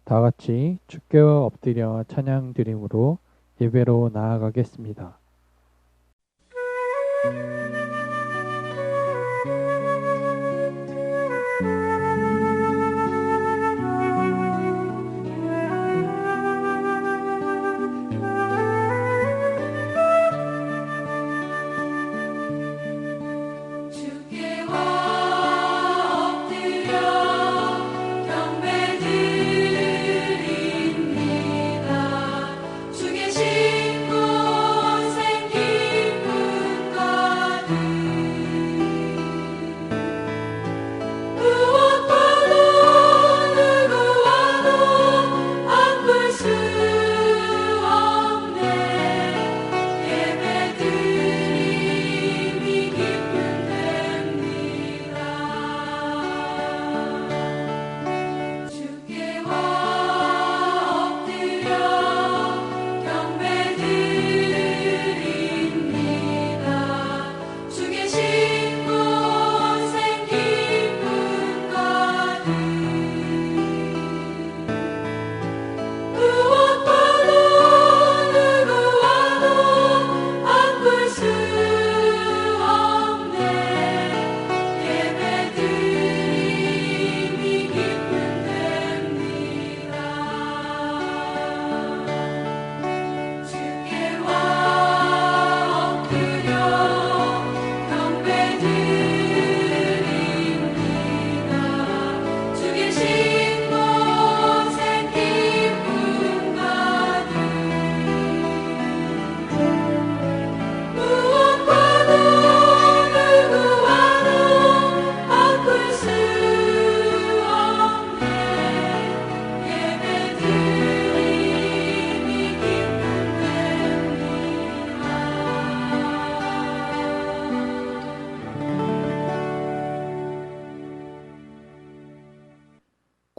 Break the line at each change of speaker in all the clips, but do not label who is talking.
다 같이 주께 엎드려 찬양 드림으로 예배로 나아가겠습니다.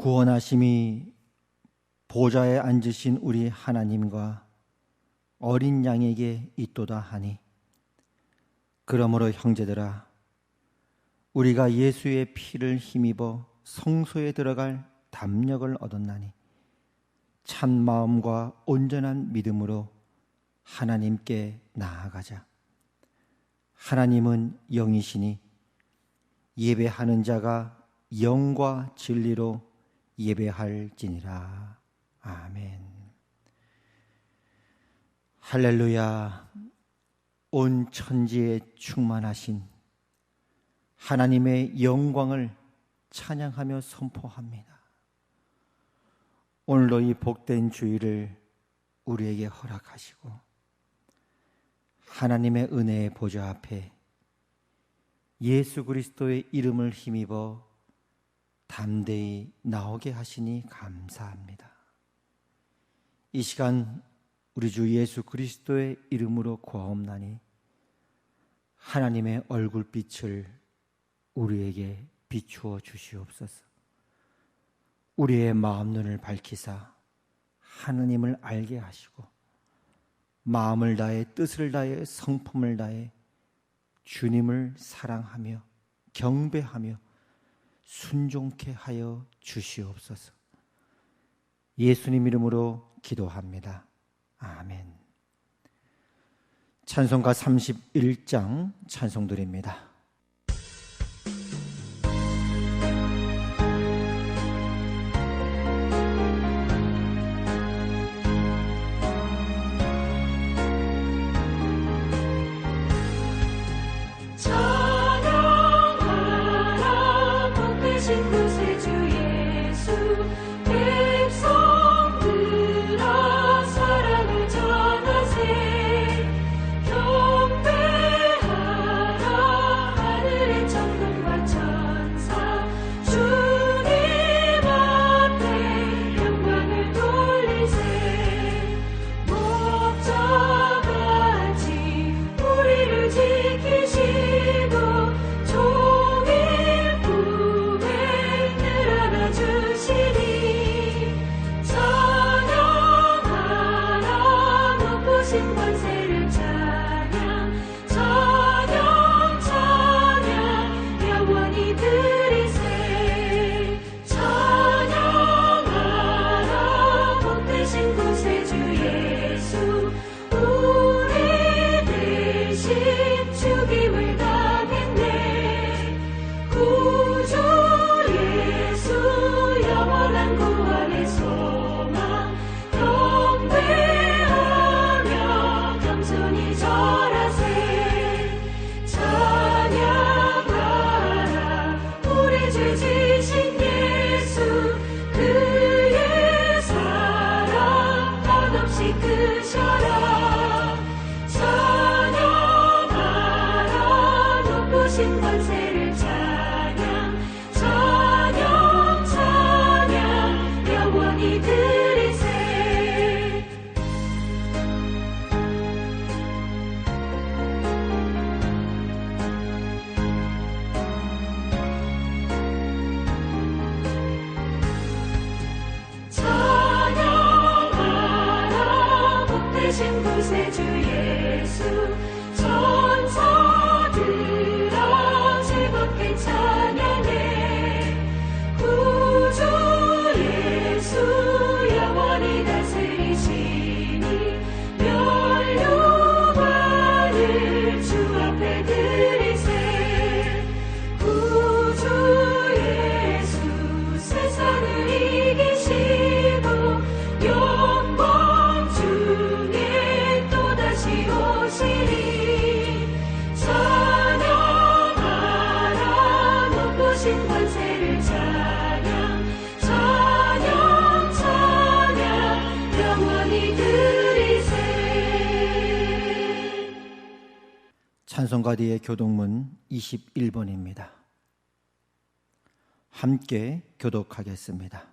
구원하심이 보좌에 앉으신 우리 하나님과 어린 양에게 있도다 하니, 그러므로 형제들아, 우리가 예수의 피를 힘입어 성소에 들어갈 담력을 얻었나니 참 마음과 온전한 믿음으로 하나님께 나아가자. 하나님은 영이시니 예배하는 자가 영과 진리로 예배할지니라. 아멘. 할렐루야. 온 천지에 충만하신 하나님의 영광을 찬양하며 선포합니다. 오늘도 이 복된 주일을 우리에게 허락하시고 하나님의 은혜의 보좌 앞에 예수 그리스도의 이름을 힘입어 담대히 나오게 하시니 감사합니다. 이 시간 우리 주 예수 그리스도의 이름으로 구하옵나니 하나님의 얼굴빛을 우리에게 비추어 주시옵소서. 우리의 마음 눈을 밝히사 하나님을 알게 하시고 마음을 다해 뜻을 다해 성품을 다해 주님을 사랑하며 경배하며 순종케 하여 주시옵소서. 예수님 이름으로 기도합니다. 아멘. 찬송가 31장 찬송 드립니다.
경배하라 한없이 크셔라. 찬양하라. 높으신 권세를 찬양. 찬양 찬양 영원히 드리세. 찬양하라. 복되신 구세주 예수. 천사들아 즐겁게 찬양해. 구주 예수 영원히 다스리시니 면류관을 주 앞에 드리세. 구주 예수 세상을 이기시고 영광 중에 또다시 오시리. 찬양하라. 높으신 권세를 찬양. 찬양 찬양 영원히 드리세.
찬송가디의 교독문 21번입니다. 함께 교독하겠습니다.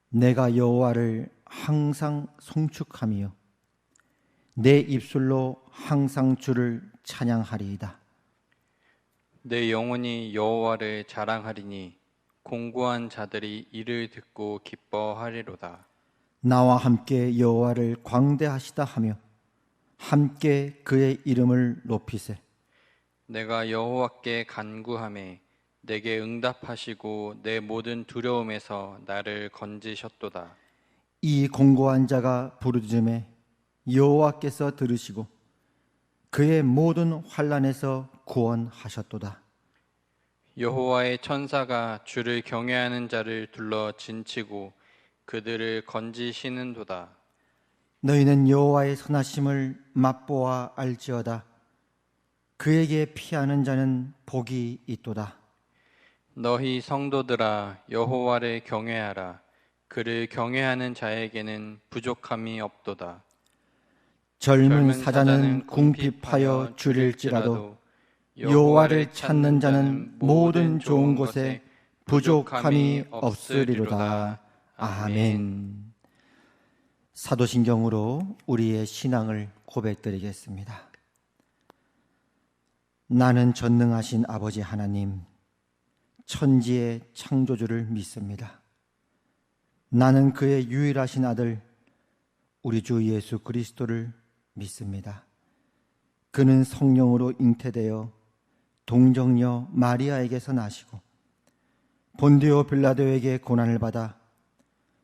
내가 여호와를 항상 송축하며 내 입술로 항상 주를 찬양하리이다.
내 영혼이 여호와를 자랑하리니 공고한 자들이 이를 듣고 기뻐하리로다.
나와 함께 여호와를 광대하시다 하며 함께 그의 이름을 높이세.
내가 여호와께 간구하매 내게 응답하시고 내 모든 두려움에서 나를 건지셨도다.
이 공고한 자가 부르짖음에 여호와께서 들으시고 그의 모든 환난에서 구원하셨도다.
여호와의 천사가 주를 경외하는 자를 둘러 진치고 그들을 건지시는도다.
너희는 여호와의 선하심을 맛보아 알지어다. 그에게 피하는 자는 복이 있도다.
너희 성도들아 여호와를 경외하라. 그를 경외하는 자에게는 부족함이 없도다.
젊은 사자는 궁핍하여 줄일지라도 여호와를 찾는 자는 모든 좋은 곳에 부족함이 없으리로다. 아멘. 사도신경으로 우리의 신앙을 고백드리겠습니다. 나는 전능하신 아버지 하나님, 천지의 창조주를 믿습니다. 나는 그의 유일하신 아들 우리 주 예수 그리스도를 믿습니다. 그는 성령으로 잉태되어 동정녀 마리아에게서 나시고 본디오 빌라도에게 고난을 받아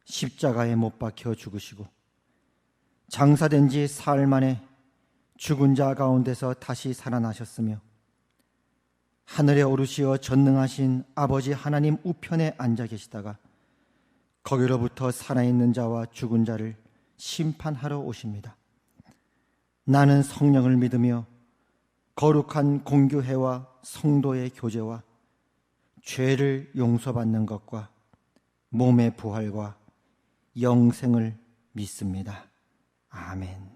십자가에 못 박혀 죽으시고 장사된 지 사흘 만에 죽은 자 가운데서 다시 살아나셨으며 하늘에 오르시어 전능하신 아버지 하나님 우편에 앉아 계시다가 거기로부터 살아있는 자와 죽은 자를 심판하러 오십니다. 나는 성령을 믿으며 거룩한 공교회와 성도의 교제와 죄를 용서받는 것과 몸의 부활과 영생을 믿습니다. 아멘.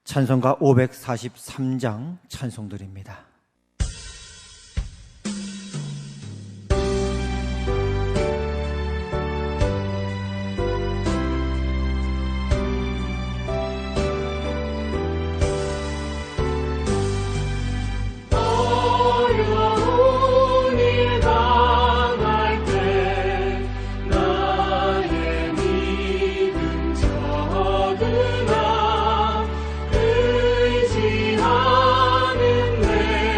찬송가 543장 찬송드립니다.
의지하는 내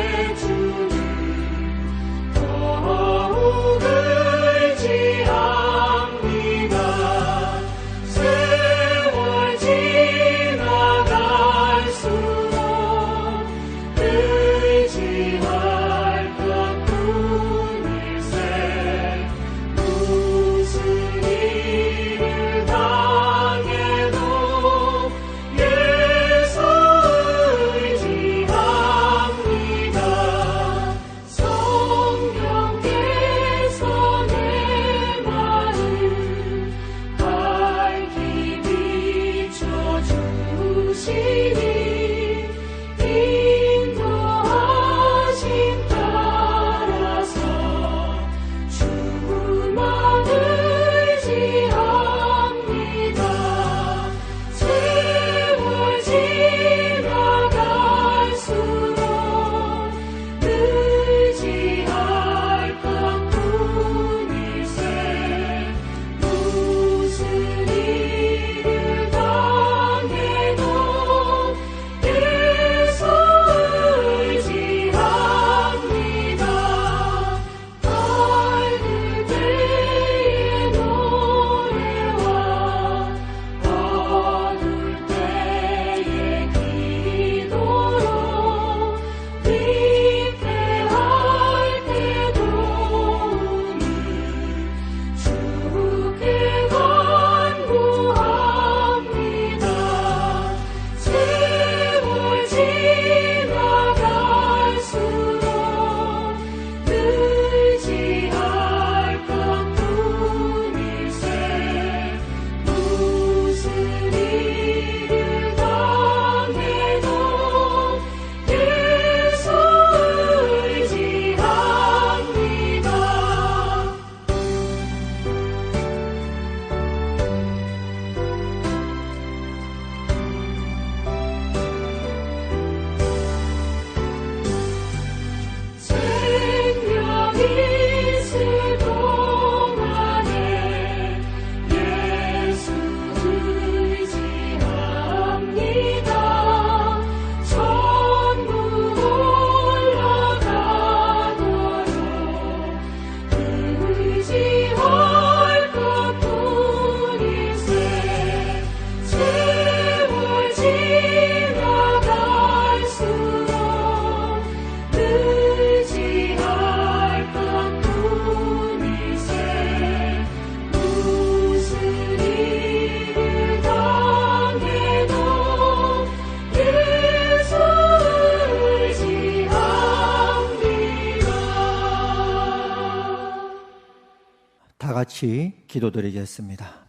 같이 기도드리겠습니다.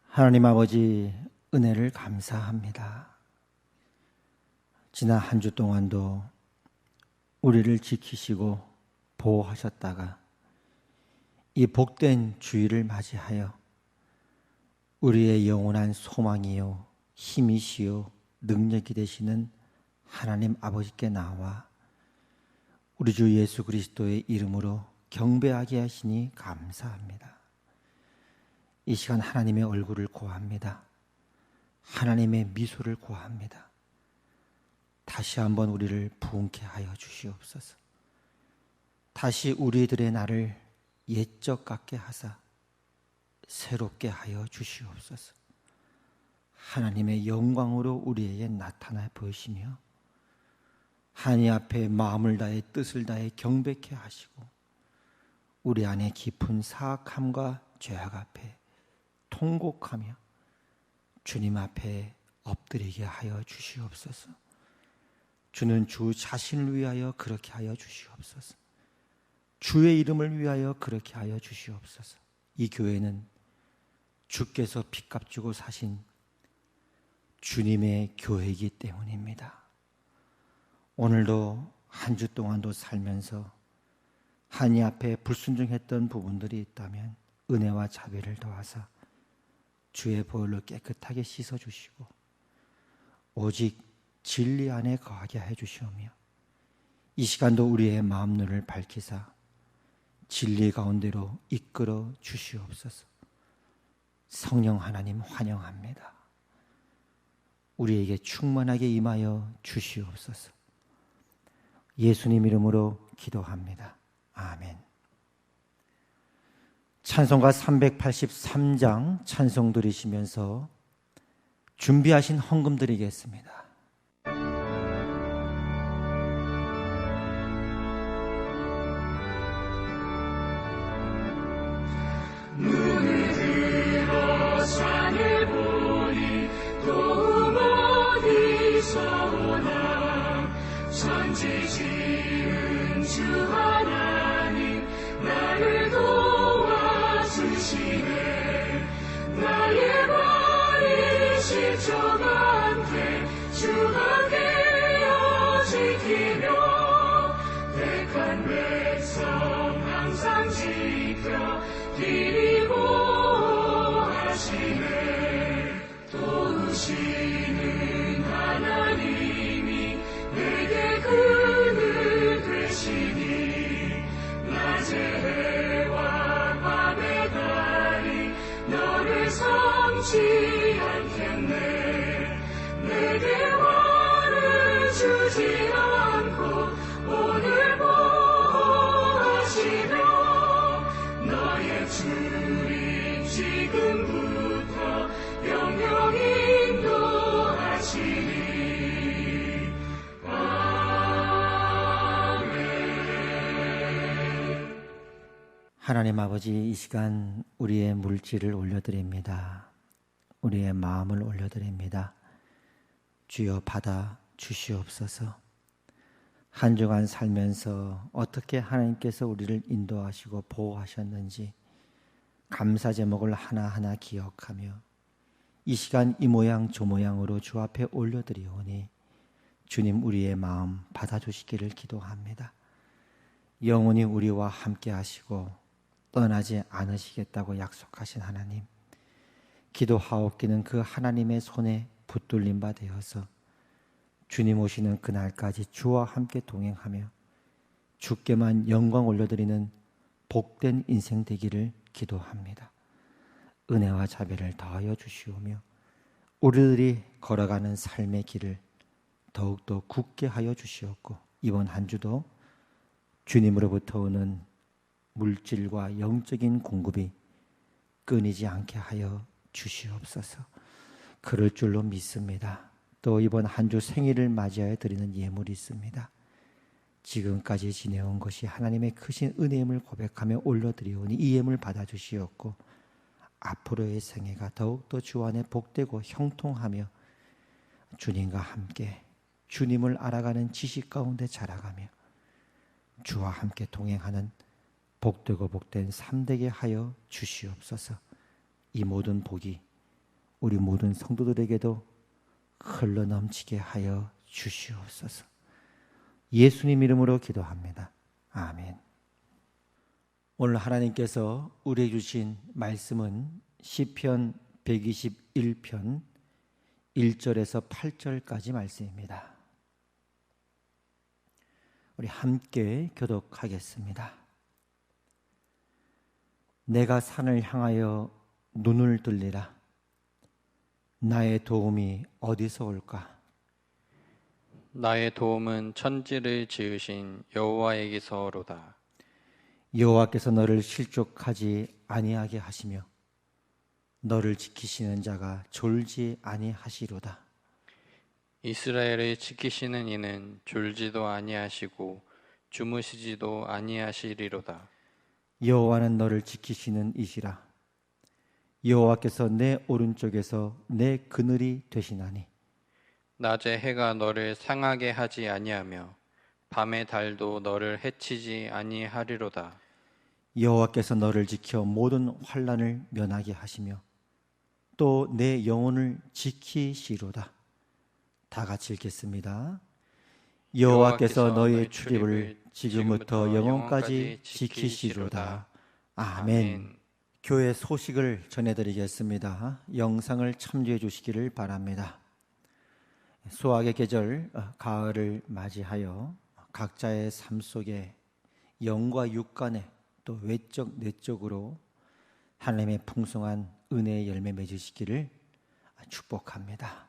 하나님 아버지, 은혜를 감사합니다. 지난 한 주 동안도 우리를 지키시고 보호하셨다가 이 복된 주일을 맞이하여 우리의 영원한 소망이요 힘이시요 능력이 되시는 하나님 아버지께 나와 우리 주 예수 그리스도의 이름으로 경배하게 하시니 감사합니다. 이 시간 하나님의 얼굴을 고합니다. 하나님의 미소를 고합니다. 다시 한번 우리를 부흥케 하여 주시옵소서. 다시 우리들의 날을 옛적 같게 하사 새롭게 하여 주시옵소서. 하나님의 영광으로 우리에게 나타나 보시며 하나님 앞에 마음을 다해 뜻을 다해 경배케 하시고 우리 안에 깊은 사악함과 죄악 앞에 통곡하며 주님 앞에 엎드리게 하여 주시옵소서. 주는 주 자신을 위하여 그렇게 하여 주시옵소서. 주의 이름을 위하여 그렇게 하여 주시옵소서. 이 교회는 주께서 빚값 주고 사신 주님의 교회이기 때문입니다. 오늘도 한 주 동안도 살면서 하나님 앞에 불순종했던 부분들이 있다면 은혜와 자비를 더하사 주의 보혈로 깨끗하게 씻어주시고 오직 진리 안에 거하게 해주시오며 이 시간도 우리의 마음 눈을 밝히사 진리 가운데로 이끌어 주시옵소서. 성령 하나님 환영합니다. 우리에게 충만하게 임하여 주시옵소서. 예수님 이름으로 기도합니다. 아멘. 찬송가 383장 찬송 드리시면서 준비하신 헌금 드리겠습니다.
눈을 들어 산을 보니 도움 어디서 오나 천지 지은 주 하나님 나를 도와주시네. 나의 발이 시종한테 주 함께여 지키며 택한 백성 항상 지켜 기리고 하시네. 도우시는 하나님이 내게 그늘 되시니 낮의 해와 밤의 달이 너를 삼지 않겠네. 내게 화를 주지 않고 오늘 보호하시며 너의 주님 지금부터 영영히 인도하시니. 아멘.
하나님 아버지, 이 시간 우리의 물질을 올려드립니다. 우리의 마음을 올려드립니다. 주여 받아 주시옵소서. 한 주간 살면서 어떻게 하나님께서 우리를 인도하시고 보호하셨는지 감사 제목을 하나하나 기억하며 이 시간 이 모양 저 모양으로 주 앞에 올려드리오니 주님 우리의 마음 받아주시기를 기도합니다. 영원히 우리와 함께 하시고 떠나지 않으시겠다고 약속하신 하나님, 기도하옵기는 그 하나님의 손에 붙들린 바 되어서 주님 오시는 그날까지 주와 함께 동행하며 주께만 영광 올려드리는 복된 인생 되기를 기도합니다. 은혜와 자비를 더하여 주시오며 우리들이 걸어가는 삶의 길을 더욱더 굳게 하여 주시옵고 이번 한 주도 주님으로부터 오는 물질과 영적인 공급이 끊이지 않게 하여 주시옵소서. 그럴 줄로 믿습니다. 또 이번 한 주 생일을 맞이하여 드리는 예물이 있습니다. 지금까지 지내온 것이 하나님의 크신 은혜임을 고백하며 올려드리오니 이 예물 받아주시옵고 앞으로의 생애가 더욱더 주 안에 복되고 형통하며 주님과 함께 주님을 알아가는 지식 가운데 자라가며 주와 함께 동행하는 복되고 복된 삶되게 하여 주시옵소서. 이 모든 복이 우리 모든 성도들에게도 흘러넘치게 하여 주시옵소서. 예수님 이름으로 기도합니다. 아멘. 오늘 하나님께서 우리에게 주신 말씀은 시편 121편 1절에서 8절까지 말씀입니다. 우리 함께 교독하겠습니다. 내가 산을 향하여 눈을 들리라. 나의 도움이 어디서 올까?
나의 도움은 천지를 지으신 여호와에게서로다.
여호와께서 너를 실족하지 아니하게 하시며 너를 지키시는 자가 졸지 아니하시로다.
이스라엘을 지키시는 이는 졸지도 아니하시고 주무시지도 아니하시리로다.
여호와는 너를 지키시는 이시라. 여호와께서 내 오른쪽에서 내 그늘이 되시나니
낮에 해가 너를 상하게 하지 아니하며 밤의 달도 너를 해치지 아니하리로다.
여호와께서 너를 지켜 모든 환난을 면하게 하시며 또 내 영혼을 지키시로다. 다 같이 읽겠습니다. 여호와께서 너의 출입을 지금부터 영원까지 지키시로다. 아멘. 교회 소식을 전해드리겠습니다. 영상을 참조해 주시기를 바랍니다. 수학의 계절 가을을 맞이하여 각자의 삶 속에 영과 육 간에 또 외적 내적으로 하나님의 풍성한 은혜의 열매 맺으시기를 축복합니다.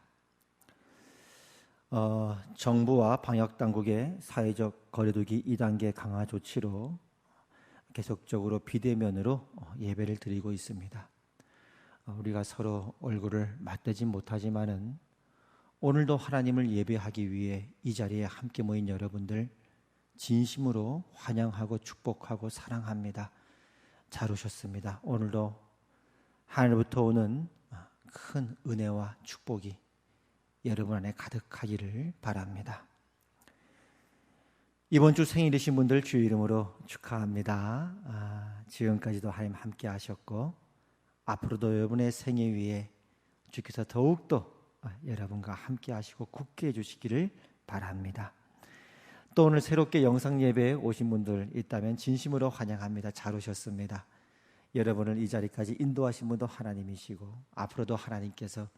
정부와 방역당국의 사회적 거리두기 2단계 강화 조치로 계속적으로 비대면으로 예배를 드리고 있습니다. 우리가 서로 얼굴을 맞대지 못하지만은 오늘도 하나님을 예배하기 위해 이 자리에 함께 모인 여러분들 진심으로 환영하고 축복하고 사랑합니다. 잘 오셨습니다. 오늘도 하늘부터 오는 큰 은혜와 축복이 여러분 안에 가득하기를 바랍니다. 이번 주 생일이신 분들 주의 이름으로 축하합니다. 지금까지도 하나님 함께 하셨고 앞으로도 여러분의 생일 위에 주께서 더욱더 여러분과 함께 하시고 굳게 해주시기를 바랍니다. 또 오늘 새롭게 영상 예배에 오신 분들 있다면 진심으로 환영합니다. 잘 오셨습니다. 여러분을 이 자리까지 인도하신 분도 하나님이시고 앞으로도 하나님께서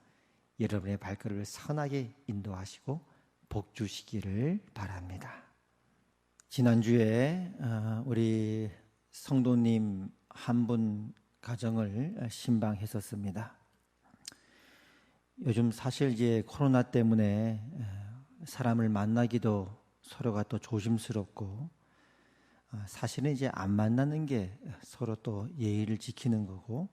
여러분의 발걸음을 선하게 인도하시고 복 주시기를 바랍니다. 지난주에 우리 성도님 한 분 가정을 신방했었습니다. 요즘 사실 이제 코로나 때문에 사람을 만나기도 서로가 또 조심스럽고 사실은 이제 안 만나는 게 서로 또 예의를 지키는 거고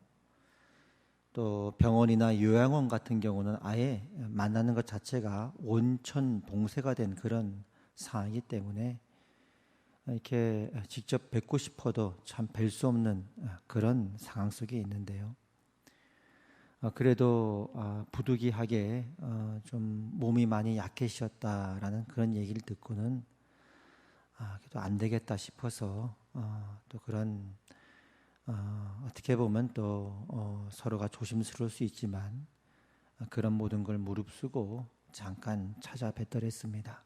또 병원이나 요양원 같은 경우는 아예 만나는 것 자체가 온천 봉쇄가 된 그런 상황이기 때문에 이렇게 직접 뵙고 싶어도 참 뵐 수 없는 그런 상황 속에 있는데요. 그래도 부득이하게 좀 몸이 많이 약해지셨다라는 그런 얘기를 듣고는 그래도 안 되겠다 싶어서 또 그런 어떻게 보면 또 서로가 조심스러울 수 있지만 그런 모든 걸 무릅쓰고 잠깐 찾아뵙더랬습니다.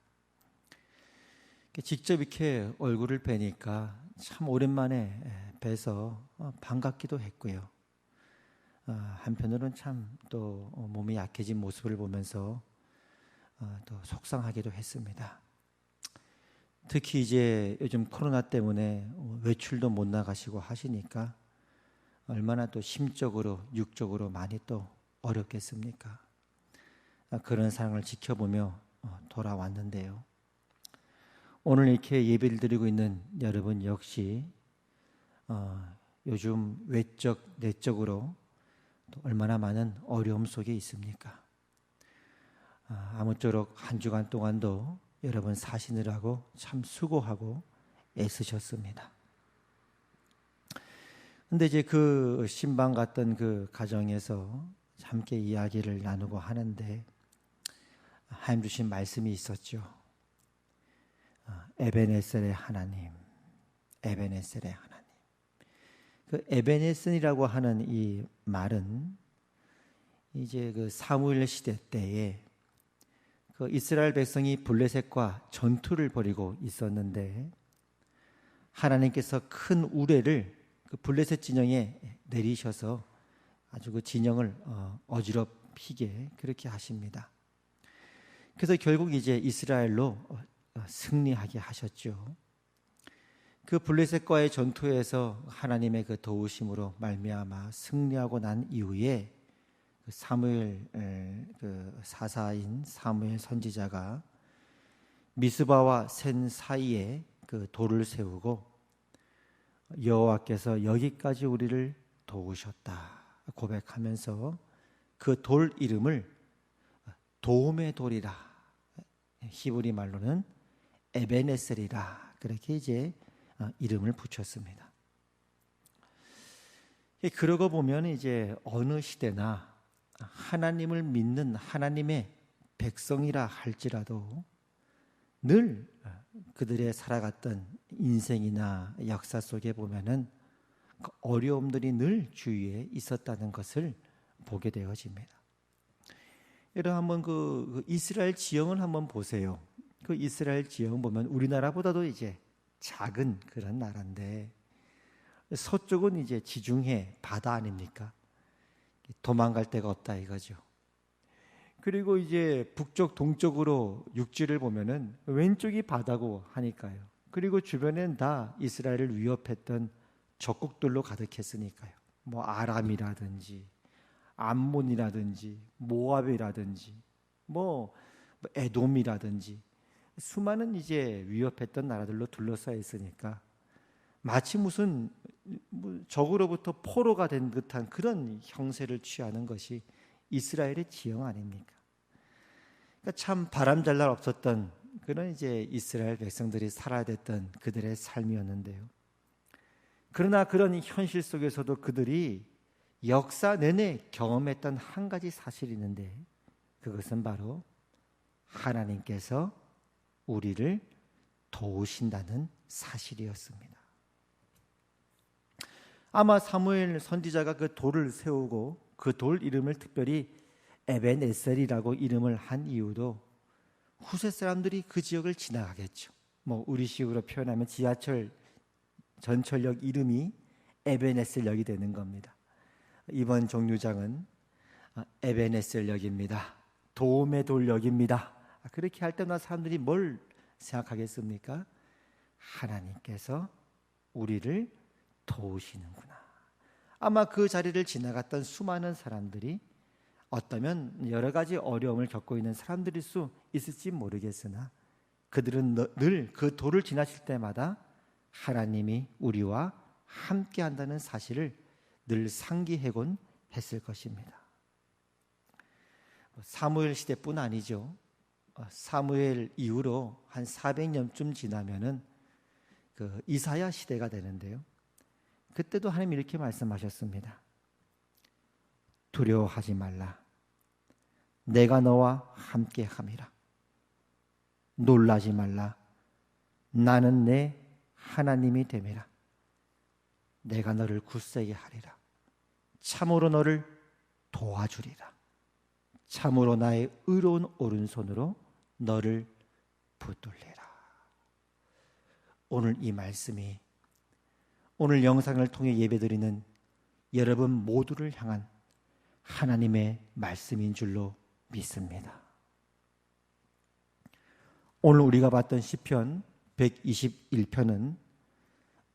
직접 이렇게 얼굴을 뵈니까 참 오랜만에 뵈서 반갑기도 했고요. 한편으로는 참 또 몸이 약해진 모습을 보면서 또 속상하기도 했습니다. 특히 이제 요즘 코로나 때문에 외출도 못 나가시고 하시니까 얼마나 또 심적으로 육적으로 많이 또 어렵겠습니까? 그런 상황을 지켜보며 돌아왔는데요. 오늘 이렇게 예배를 드리고 있는 여러분 역시 요즘 외적 내적으로 또 얼마나 많은 어려움 속에 있습니까? 아무쪼록 한 주간 동안도 여러분 사시느라고 참 수고하고 애쓰셨습니다. 근데 이제 그 신방 갔던 그 가정에서 함께 이야기를 나누고 하는데 하나님 주신 말씀이 있었죠. 에베네셀의 하나님, 에베네셀의 하나님. 그 에베네슨이라고 하는 이 말은 이제 그 사무엘 시대 때에 그 이스라엘 백성이 블레셋과 전투를 벌이고 있었는데 하나님께서 큰 우레를 그 블레셋 진영에 내리셔서 아주 그 진영을 어지럽히게 그렇게 하십니다. 그래서 결국 이제 이스라엘로 승리하게 하셨죠. 그 블레셋과의 전투에서 하나님의 그 도우심으로 말미암아 승리하고 난 이후에 그 사무엘 그 사사인 사무엘 선지자가 미스바와 센 사이에 그 돌을 세우고 여호와께서 여기까지 우리를 도우셨다 고백하면서 그 돌 이름을 도움의 돌이라, 히브리 말로는 에베네셀이라 그렇게 이제 이름을 붙였습니다. 그러고 보면 이제 어느 시대나 하나님을 믿는 하나님의 백성이라 할지라도 늘 그들의 살아갔던 인생이나 역사 속에 보면은 그 어려움들이 늘 주위에 있었다는 것을 보게 되어집니다. 여러분 한번 그 이스라엘 지형을 한번 보세요. 그 이스라엘 지형 보면 우리나라보다도 이제 작은 그런 나라인데 서쪽은 이제 지중해 바다 아닙니까? 도망갈 데가 없다 이거죠. 그리고 이제 북쪽 동쪽으로 육지를 보면은 왼쪽이 바다고 하니까요. 그리고 주변엔 다 이스라엘을 위협했던 적국들로 가득했으니까요. 뭐 아람이라든지 암몬이라든지 모압이라든지 뭐 에돔이라든지 수많은 이제 위협했던 나라들로 둘러싸여 있으니까 마치 무슨 적으로부터 포로가 된 듯한 그런 형세를 취하는 것이 이스라엘의 지형 아닙니까? 그러니까 참 바람잘 날 없었던 그런 이제 이스라엘 백성들이 살아야 됐던 그들의 삶이었는데요. 그러나 그런 현실 속에서도 그들이 역사 내내 경험했던 한 가지 사실이 있는데 그것은 바로 하나님께서 우리를 도우신다는 사실이었습니다. 아마 사무엘 선지자가 그 돌을 세우고 그 돌 이름을 특별히 에벤에셀이라고 이름을 한 이유도 후세 사람들이 그 지역을 지나가겠죠. 뭐 우리식으로 표현하면 지하철 전철역 이름이 에벤에셀역이 되는 겁니다. 이번 정류장은 에벤에셀역입니다. 도움의 돌역입니다. 그렇게 할 때마다 사람들이 뭘 생각하겠습니까? 하나님께서 우리를 도우시는구나. 아마 그 자리를 지나갔던 수많은 사람들이 어쩌면 여러 가지 어려움을 겪고 있는 사람들일 수 있을지 모르겠으나 그들은 늘 그 돌을 지나칠 때마다 하나님이 우리와 함께 한다는 사실을 늘 상기하곤 했을 것입니다. 사무엘 시대뿐 아니죠. 사무엘 이후로 한 400년쯤 지나면은 그 이사야 시대가 되는데요. 그때도 하나님이 이렇게 말씀하셨습니다. 두려워하지 말라. 내가 너와 함께 함이라. 놀라지 말라. 나는 내 하나님이 됨이라. 내가 너를 굳세게 하리라. 참으로 너를 도와주리라. 참으로 나의 의로운 오른손으로 너를 붙들리라. 오늘 이 말씀이 오늘 영상을 통해 예배드리는 여러분 모두를 향한 하나님의 말씀인 줄로 믿습니다. 오늘 우리가 봤던 시편 121편은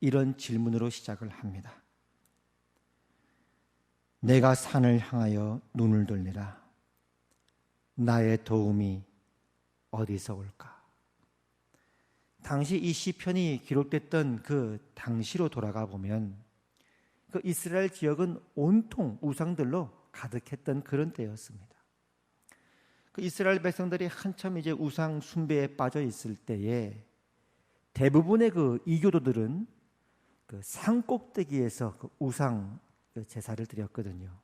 이런 질문으로 시작을 합니다. 내가 산을 향하여 눈을 돌리라. 나의 도움이 어디서 올까? 당시 이 시편이 기록됐던 그 당시로 돌아가 보면 그 이스라엘 지역은 온통 우상들로 가득했던 그런 때였습니다. 그 이스라엘 백성들이 한참 이제 우상 숭배에 빠져 있을 때에 대부분의 그 이교도들은 그 산꼭대기에서 그 우상 제사를 드렸거든요.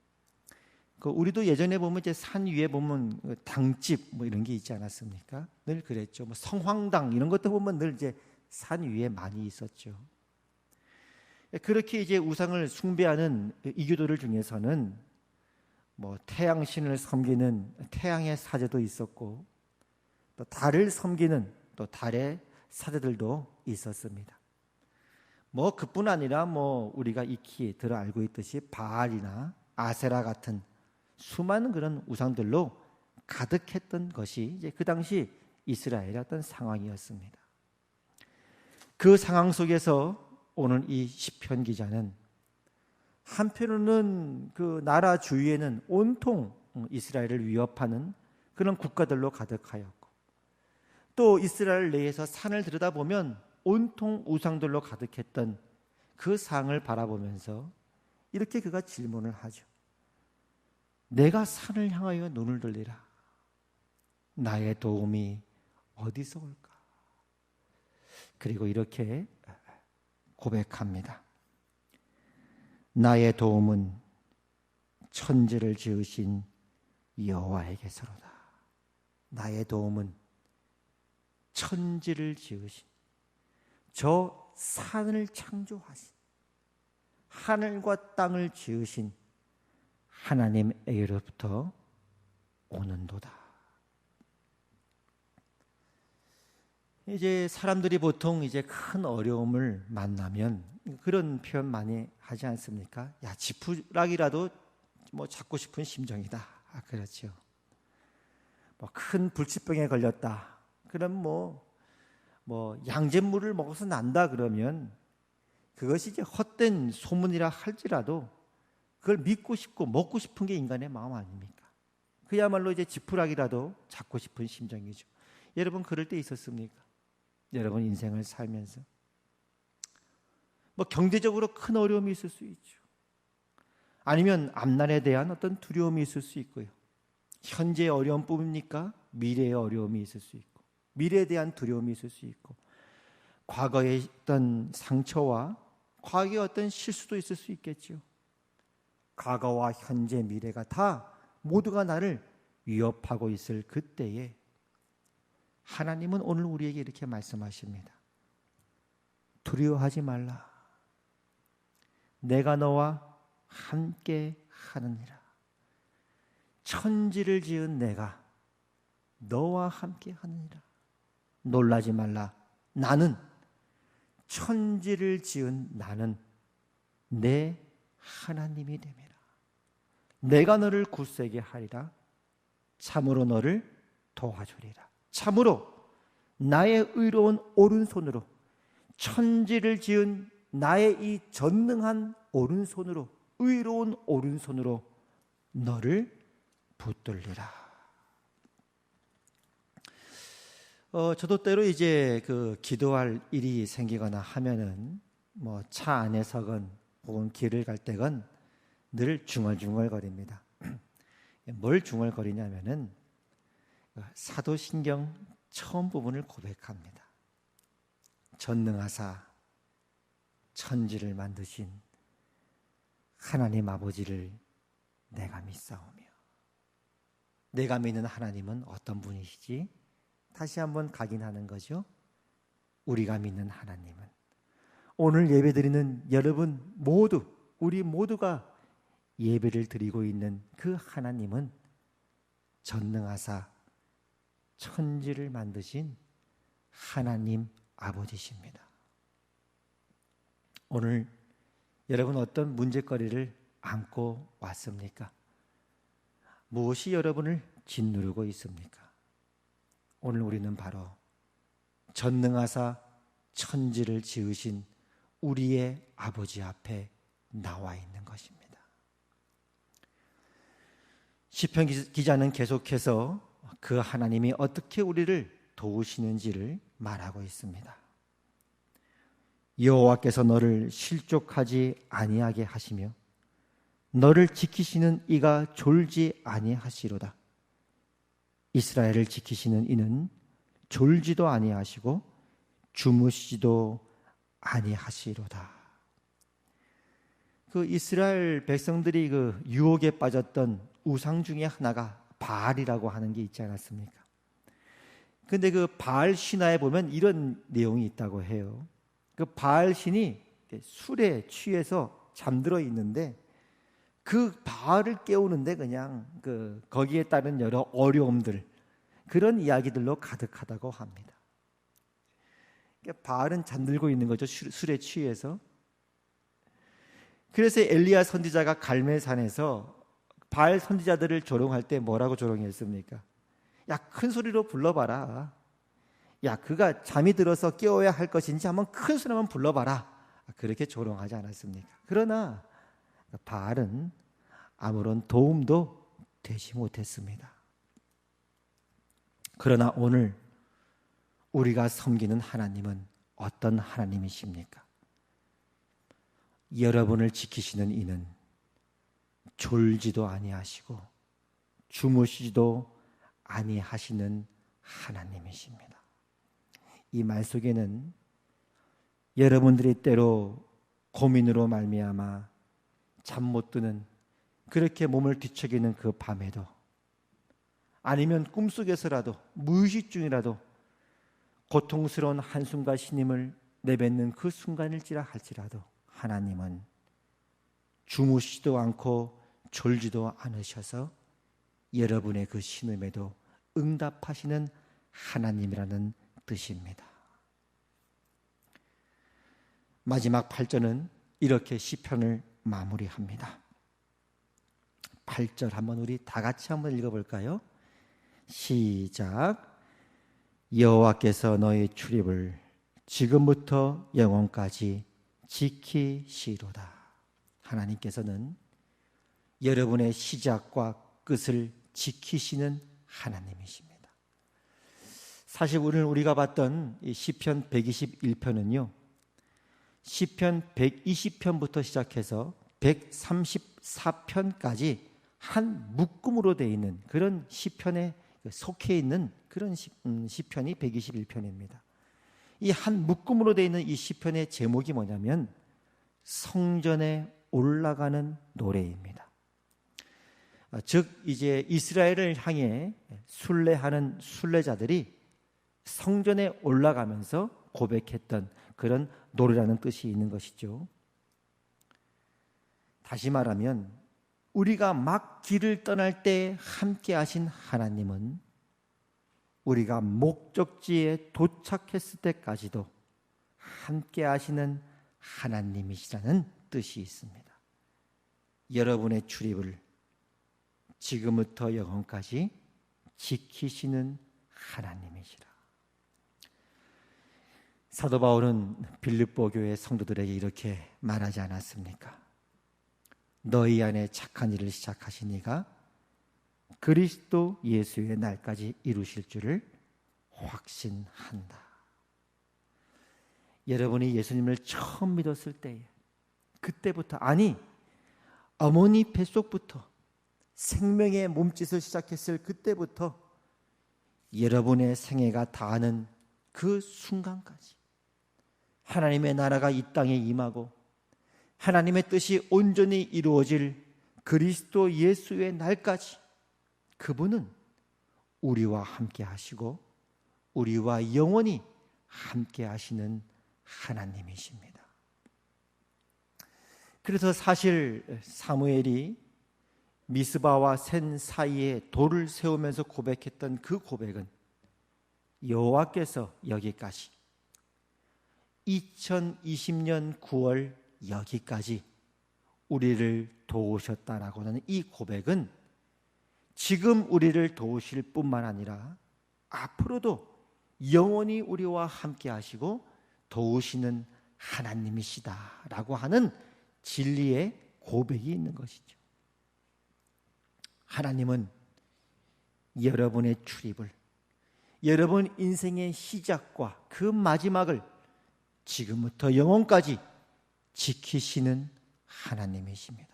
그 우리도 예전에 보면 이제 산 위에 보면 당집 뭐 이런 게 있지 않았습니까? 늘 그랬죠. 뭐 성황당 이런 것도 보면 늘 이제 산 위에 많이 있었죠. 그렇게 이제 우상을 숭배하는 이교도들 중에서는 뭐 태양신을 섬기는 태양의 사제도 있었고, 또 달을 섬기는 또 달의 사제들도 있었습니다. 뭐 그뿐 아니라 뭐 우리가 익히 들어 알고 있듯이 바알이나 아세라 같은 수많은 그런 우상들로 가득했던 것이 이제 그 당시 이스라엘의 어떤 상황이었습니다. 그 상황 속에서 오늘 이 시편 기자는 한편으로는 그 나라 주위에는 온통 이스라엘을 위협하는 그런 국가들로 가득하였고, 또 이스라엘 내에서 산을 들여다보면 온통 우상들로 가득했던 그 상을 바라보면서 이렇게 그가 질문을 하죠. 내가 산을 향하여 눈을 돌리라. 나의 도움이 어디서 올까? 그리고 이렇게 고백합니다. 나의 도움은 천지를 지으신 여호와에게서로다. 나의 도움은 천지를 지으신, 저 산을 창조하신, 하늘과 땅을 지으신 하나님에게로부터 오는도다. 이제 사람들이 보통 이제 큰 어려움을 만나면 그런 표현 많이 하지 않습니까? 야, 지푸라기라도 뭐 잡고 싶은 심정이다. 그렇죠. 뭐 큰 불치병에 걸렸다. 그럼 뭐 양잿물을 먹어서 난다 그러면 그것이 이제 헛된 소문이라 할지라도 그걸 믿고 싶고 먹고 싶은 게 인간의 마음 아닙니까? 그야말로 이제 지푸라기라도 잡고 싶은 심정이죠. 여러분 그럴 때 있었습니까? 여러분 인생을 살면서 뭐 경제적으로 큰 어려움이 있을 수 있죠. 아니면 앞날에 대한 어떤 두려움이 있을 수 있고요. 현재의 어려움뿐입니까? 미래의 어려움이 있을 수 있고, 미래에 대한 두려움이 있을 수 있고, 과거에 있던 상처와 과거의 어떤 실수도 있을 수 있겠죠. 과거와 현재, 미래가 다 모두가 나를 위협하고 있을 그때에 하나님은 오늘 우리에게 이렇게 말씀하십니다. 두려워하지 말라. 내가 너와 함께 하느니라. 천지를 지은 내가 너와 함께 하느니라. 놀라지 말라. 나는, 천지를 지은 나는 내 하나님이 됨이라. 내가 너를 굳세게 하리라. 참으로 너를 도와주리라. 참으로 나의 의로운 오른손으로, 천지를 지은 나의 이 전능한 오른손으로, 의로운 오른손으로 너를 붙들리라. 저도 때로 이제 그 기도할 일이 생기거나 하면은 뭐 차 안에서건 혹은 길을 갈 때건 늘 중얼중얼거립니다. 뭘 중얼거리냐면은 사도신경 처음 부분을 고백합니다. 전능하사 천지를 만드신 하나님 아버지를 내가 믿사오며. 내가 믿는 하나님은 어떤 분이시지? 다시 한번 각인하는 거죠. 우리가 믿는 하나님은, 오늘 예배드리는 여러분 모두, 우리 모두가 예배를 드리고 있는 그 하나님은 전능하사 천지를 만드신 하나님 아버지십니다. 오늘 여러분 어떤 문제거리를 안고 왔습니까? 무엇이 여러분을 짓누르고 있습니까? 오늘 우리는 바로 전능하사 천지를 지으신 우리의 아버지 앞에 나와 있는 것입니다. 시편 기자는 계속해서 그 하나님이 어떻게 우리를 도우시는지를 말하고 있습니다. 여호와께서 너를 실족하지 아니하게 하시며 너를 지키시는 이가 졸지 아니하시로다. 이스라엘을 지키시는 이는 졸지도 아니하시고 주무시지도 아니하시로다. 그 이스라엘 백성들이 그 유혹에 빠졌던 우상 중에 하나가 바알이라고 하는 게 있지 않았습니까? 근데 그 바알 신화에 보면 이런 내용이 있다고 해요. 그 바알 신이 술에 취해서 잠들어 있는데 그 바알을 깨우는데 그냥 거기에 따른 여러 어려움들, 그런 이야기들로 가득하다고 합니다. 그러니까 바알은 잠들고 있는 거죠, 술에 취해서. 그래서 엘리야 선지자가 갈멜산에서 바알 선지자들을 조롱할 때 뭐라고 조롱했습니까? 야, 큰 소리로 불러봐라. 야, 그가 잠이 들어서 깨워야 할 것인지 한번 큰 소리 한번 불러봐라. 그렇게 조롱하지 않았습니까? 그러나 바알은 아무런 도움도 되지 못했습니다. 그러나 오늘 우리가 섬기는 하나님은 어떤 하나님이십니까? 여러분을 지키시는 이는 졸지도 아니하시고 주무시지도 아니하시는 하나님이십니다. 이 말 속에는 여러분들이 때로 고민으로 말미암아 잠 못 드는, 그렇게 몸을 뒤척이는 그 밤에도, 아니면 꿈속에서라도 무의식 중이라도 고통스러운 한숨과 신음을 내뱉는 그 순간일지라 할지라도 하나님은 주무시지도 않고 졸지도 않으셔서 여러분의 그 신음에도 응답하시는 하나님이라는 뜻입니다. 마지막 8절은 이렇게 시편을 마무리합니다. 8절 한번 우리 다 같이 한번 읽어볼까요? 시작. 여호와께서 너희 출입을 지금부터 영원까지 지키시로다. 하나님께서는 여러분의 시작과 끝을 지키시는 하나님이십니다. 사실 오늘 우리가 봤던 이 시편 121편은요, 시편 120편부터 시작해서 134편까지 한 묶음으로 되어 있는 그런 시편에 속해 있는 그런 시편이 121편입니다. 이 한 묶음으로 되어 있는 이 시편의 제목이 뭐냐면 성전에 올라가는 노래입니다. 즉 이제 이스라엘을 향해 순례하는 순례자들이 성전에 올라가면서 고백했던 그런 노래라는 뜻이 있는 것이죠. 다시 말하면 우리가 막 길을 떠날 때 함께 하신 하나님은 우리가 목적지에 도착했을 때까지도 함께 하시는 하나님이시라는 뜻이 있습니다. 여러분의 출입을 지금부터 영원까지 지키시는 하나님이시라. 사도 바울은 빌립보 교회 성도들에게 이렇게 말하지 않았습니까? 너희 안에 착한 일을 시작하신 이가 그리스도 예수의 날까지 이루실 줄을 확신한다. 여러분이 예수님을 처음 믿었을 때에, 그때부터, 아니 어머니 뱃속부터 생명의 몸짓을 시작했을 그때부터 여러분의 생애가 다하는 그 순간까지 하나님의 나라가 이 땅에 임하고 하나님의 뜻이 온전히 이루어질 그리스도 예수의 날까지 그분은 우리와 함께 하시고 우리와 영원히 함께 하시는 하나님이십니다. 그래서 사실 사무엘이 미스바와 센 사이에 돌을 세우면서 고백했던 그 고백은 여호와께서 여기까지 2020년 9월 여기까지 우리를 도우셨다라고 하는 이 고백은 지금 우리를 도우실 뿐만 아니라 앞으로도 영원히 우리와 함께 하시고 도우시는 하나님이시다라고 하는 진리의 고백이 있는 것이죠. 하나님은 여러분의 출입을, 여러분 인생의 시작과 그 마지막을 지금부터 영원까지 지키시는 하나님이십니다.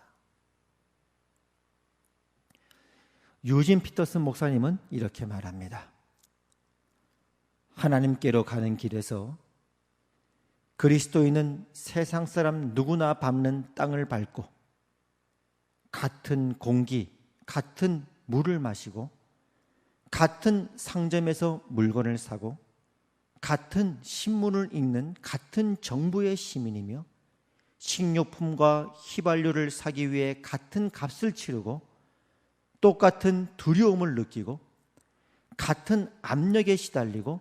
유진 피터슨 목사님은 이렇게 말합니다. 하나님께로 가는 길에서 그리스도인은 세상 사람 누구나 밟는 땅을 밟고 같은 공기, 같은 물을 마시고 같은 상점에서 물건을 사고 같은 신문을 읽는 같은 정부의 시민이며 식료품과 휘발유를 사기 위해 같은 값을 치르고 똑같은 두려움을 느끼고 같은 압력에 시달리고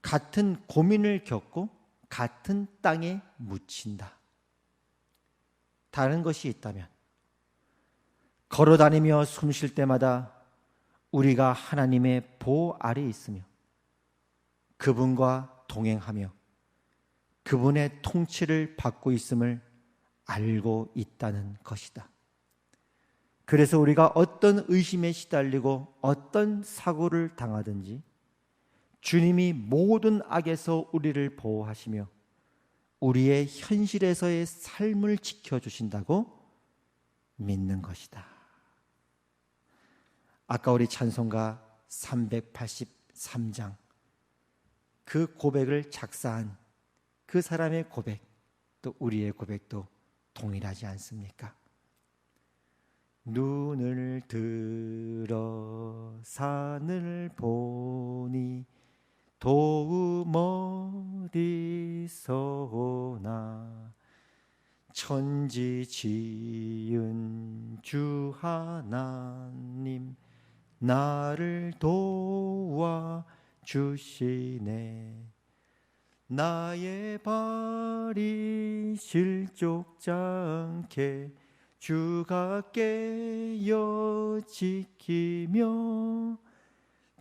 같은 고민을 겪고 같은 땅에 묻힌다. 다른 것이 있다면 걸어다니며 숨 쉴 때마다 우리가 하나님의 보호 아래 있으며 그분과 동행하며 그분의 통치를 받고 있음을 알고 있다는 것이다. 그래서 우리가 어떤 의심에 시달리고 어떤 사고를 당하든지 주님이 모든 악에서 우리를 보호하시며 우리의 현실에서의 삶을 지켜주신다고 믿는 것이다. 아까 우리 찬송가 383장 그 고백을 작사한 그 사람의 고백, 또 우리의 고백도 동일하지 않습니까? 눈을 들어 산을 보니 도움 어디서 오나 천지 지은 주 하나님 나를 도와주시네. 나의 발이 실족지 않게 주가 깨어 지키며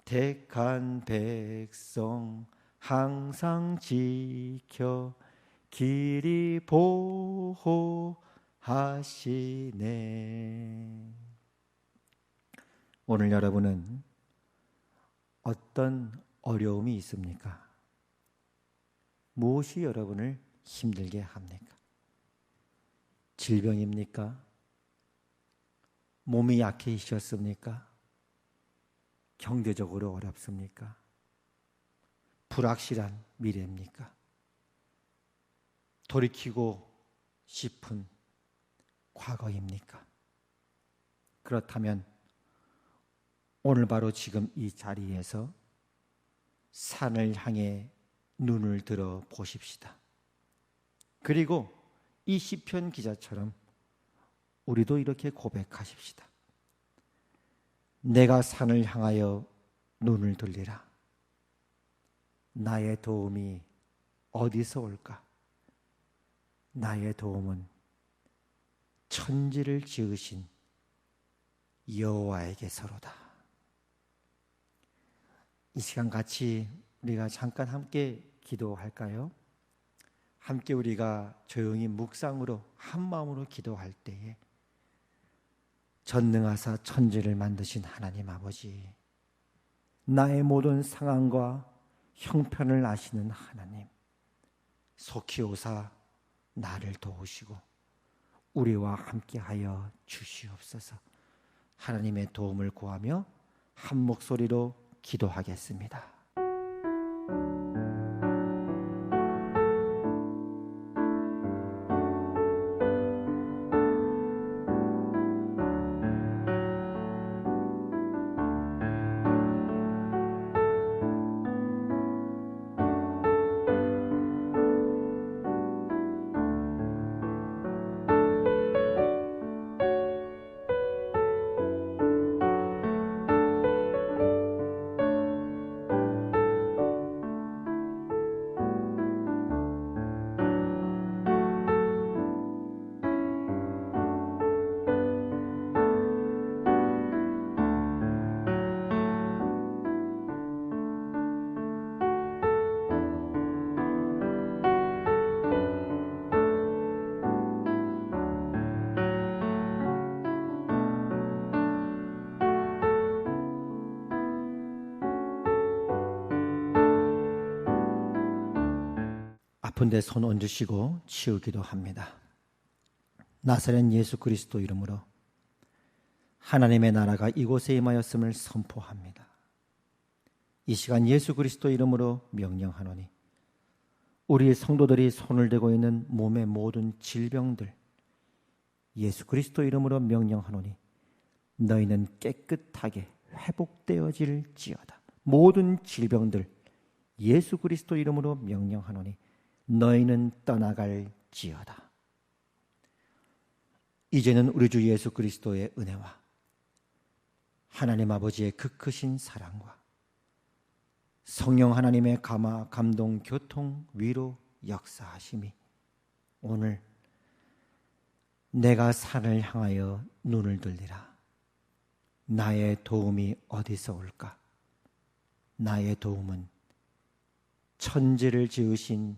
택한 백성 항상 지켜 길이 보호하시네. 오늘 여러분은 어떤 어려움이 있습니까? 무엇이 여러분을 힘들게 합니까? 질병입니까? 몸이 약해지셨습니까? 경제적으로 어렵습니까? 불확실한 미래입니까? 돌이키고 싶은 과거입니까? 그렇다면 오늘 바로 지금 이 자리에서 산을 향해 눈을 들어 보십시다. 그리고 이 시편 기자처럼 우리도 이렇게 고백하십시다. 내가 산을 향하여 눈을 들리라. 나의 도움이 어디서 올까? 나의 도움은 천지를 지으신 여호와에게서로다. 이 시간 같이 우리가 잠깐 함께 기도할까요? 함께 우리가 조용히 묵상으로 한 마음으로 기도할 때에 전능하사 천지를 만드신 하나님 아버지, 나의 모든 상황과 형편을 아시는 하나님, 속히 오사 나를 도우시고 우리와 함께하여 주시옵소서. 하나님의 도움을 구하며 한 목소리로 기도하겠습니다. 아픈 데 손 얹으시고 치우기도 합니다. 나사렛 예수 그리스도 이름으로 하나님의 나라가 이곳에 임하였음을 선포합니다. 이 시간 예수 그리스도 이름으로 명령하노니 우리 성도들이 손을 대고 있는 몸의 모든 질병들 예수 그리스도 이름으로 명령하노니 너희는 깨끗하게 회복되어질지어다. 모든 질병들 예수 그리스도 이름으로 명령하노니 너희는 떠나갈지어다. 이제는 우리 주 예수 그리스도의 은혜와 하나님 아버지의 그 크신 사랑과 성령 하나님의 감화, 감동, 교통, 위로, 역사하심이 오늘 내가 산을 향하여 눈을 들리라. 나의 도움이 어디서 올까? 나의 도움은 천지를 지으신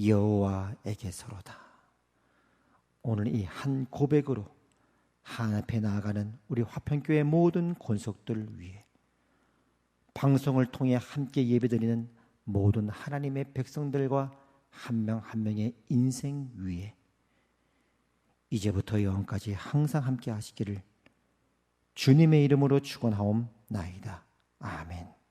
여호와에게서로다. 오늘 이 한 고백으로 하나님 앞에 나아가는 우리 화평교회 모든 권속들 위해, 방송을 통해 함께 예배드리는 모든 하나님의 백성들과 한 명 한 명의 인생 위에 이제부터 영원까지 항상 함께 하시기를 주님의 이름으로 축원하옵나이다. 아멘.